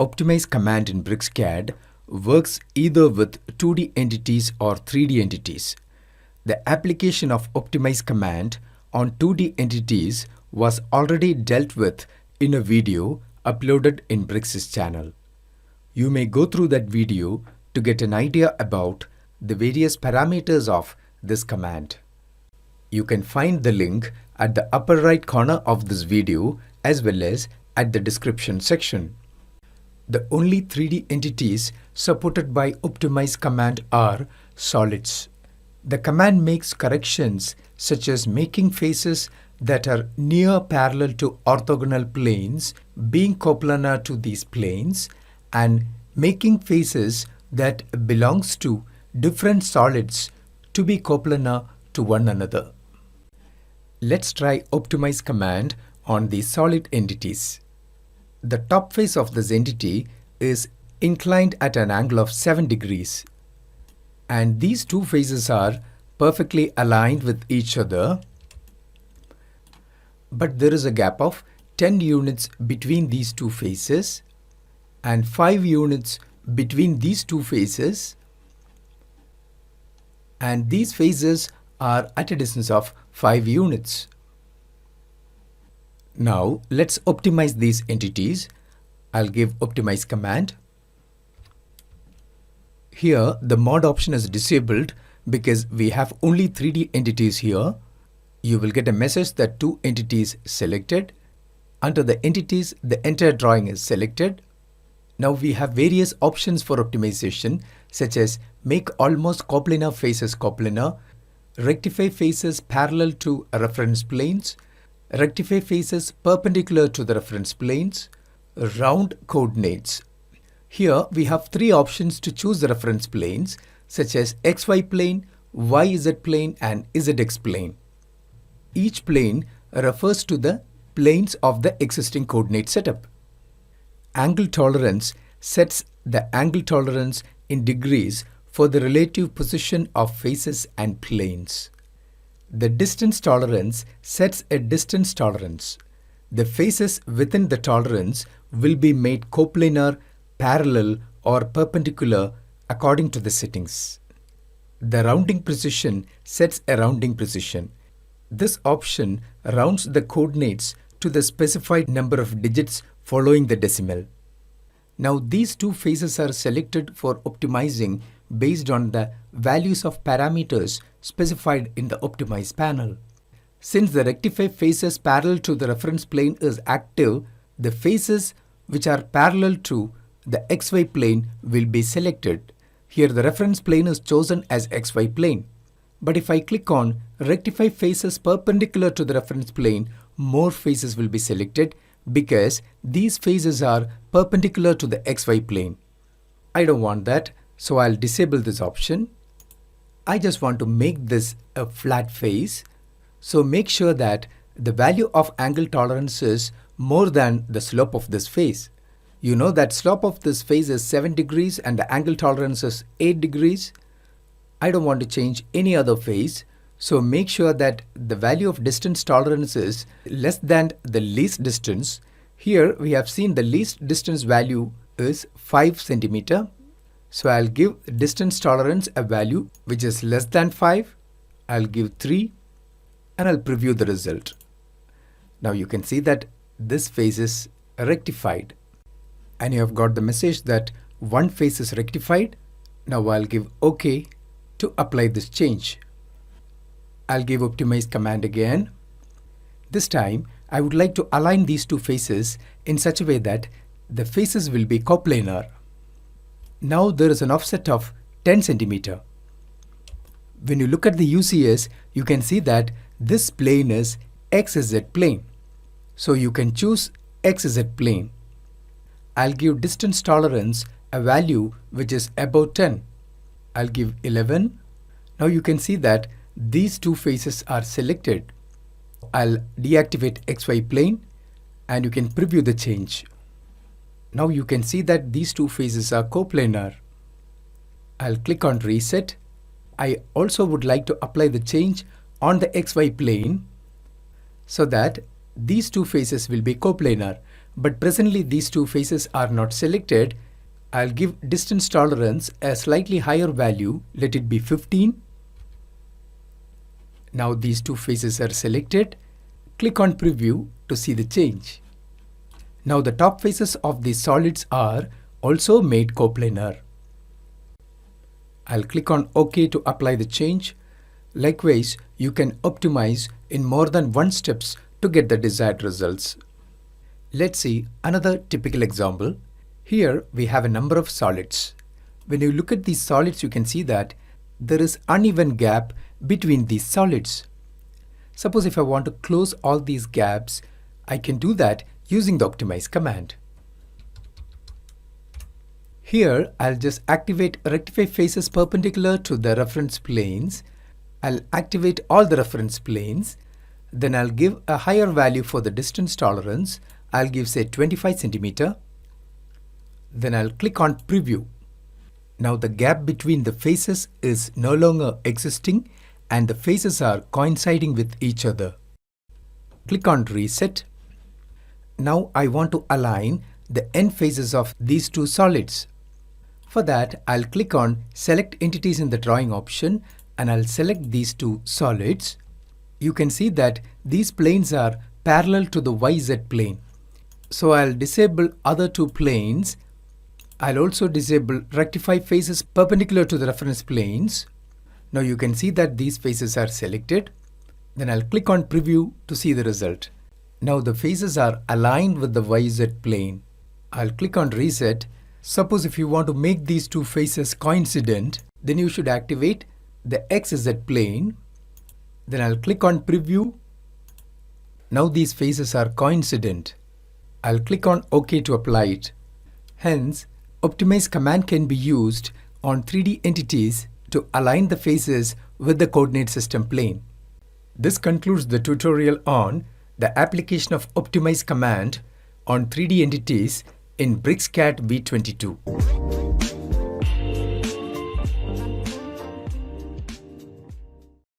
optimize command in BricsCAD works either with 2D entities or 3D entities. The application of optimize command on 2D entities was already dealt with in a video uploaded in Brics' channel. You may go through that video to get an idea about the various parameters of this command. You can find the link at the upper right corner of this video as well as at the description section. The only 3D entities supported by optimize command are solids. The command makes corrections such as making faces that are near parallel to orthogonal planes being coplanar to these planes and making faces that belongs to different solids to be coplanar to one another. Let's try optimize command on the solid entities. The top face of this entity is inclined at an angle of 7 degrees. And these two faces are perfectly aligned with each other. But there is a gap of 10 units between these two faces and 5 units between these two faces. And these faces are at a distance of 5 units. Now let's optimize these entities. I'll give optimize command. Here the mod option is disabled because we have only 3D entities here. You will get a message that 2 entities selected. Under the entities, the entire drawing is selected. Now we have various options for optimization such as make almost coplanar faces coplanar, rectify faces parallel to reference planes, rectify faces perpendicular to the reference planes, round coordinates. Here we have 3 options to choose the reference planes such as XY plane, YZ plane and ZX plane. Each plane refers to the planes of the existing coordinate setup. Angle tolerance sets the angle tolerance in degrees for the relative position of faces and planes. The distance tolerance sets a distance tolerance. The faces within the tolerance will be made coplanar, parallel or perpendicular according to the settings. The rounding precision sets a rounding precision. This option rounds the coordinates to the specified number of digits following the decimal. Now these two faces are selected for optimizing based on the values of parameters specified in the optimize panel. Since the rectify faces parallel to the reference plane is active, the faces which are parallel to the XY plane will be selected. Here the reference plane is chosen as XY plane. But if I click on rectify faces perpendicular to the reference plane, more faces will be selected because these faces are perpendicular to the XY plane. I don't want that, so I'll disable this option. I just want to make this a flat face. So make sure that the value of angle tolerance is more than the slope of this face. You know that slope of this face is 7 degrees and the angle tolerance is 8 degrees. I don't want to change any other face. So make sure that the value of distance tolerance is less than the least distance. Here we have seen the least distance value is 5 centimeter. So I'll give distance tolerance a value which is less than 5. I'll give 3 and I'll preview the result. Now you can see that this face is rectified. And you have got the message that one face is rectified. Now I'll give OK to apply this change. I'll give optimize command again. This time I would like to align these two faces in such a way that the faces will be coplanar. Now there is an offset of 10 centimeter. When you look at the UCS, you can see that this plane is XZ plane. So you can choose XZ plane. I'll give distance tolerance a value which is above 10. I'll give 11. Now you can see that these two faces are selected. I'll deactivate XY plane and you can preview the change. Now you can see that these two faces are coplanar. I'll click on reset. I also would like to apply the change on the XY plane so that these two faces will be coplanar. but presently these two faces are not selected. I'll give distance tolerance a slightly higher value, let it be 15. Now these two faces are selected. Click on preview to see the change. Now the top faces of these solids are also made coplanar. I'll click on OK to apply the change. Likewise, you can optimize in more than one steps to get the desired results. Let's see another typical example. Here we have a number of solids. When you look at these solids, you can see that there is uneven gap between these solids. Suppose if I want to close all these gaps, I can do that using the optimize command. Here I'll just activate rectify faces perpendicular to the reference planes. I'll activate all the reference planes. Then I'll give a higher value for the distance tolerance. I'll give say 25 centimeter. Then I'll click on preview. Now the gap between the faces is no longer existing and the faces are coinciding with each other. Click on reset. Now I want to align the end faces of these two solids. For that, I'll click on select entities in the drawing option and I'll select these two solids. You can see that these planes are parallel to the YZ plane. So I'll disable other two planes. I'll also disable rectify faces perpendicular to the reference planes. Now you can see that these faces are selected. Then I'll click on preview to see the result. Now the faces are aligned with the YZ plane. I'll click on reset. Suppose if you want to make these two faces coincident, then you should activate the XZ plane. Then I'll click on preview. Now these faces are coincident. I'll click on OK to apply it. Hence, optimize command can be used on 3D entities to align the faces with the coordinate system plane. This concludes the tutorial on the application of optimize command on 3D entities in BricsCAD V22.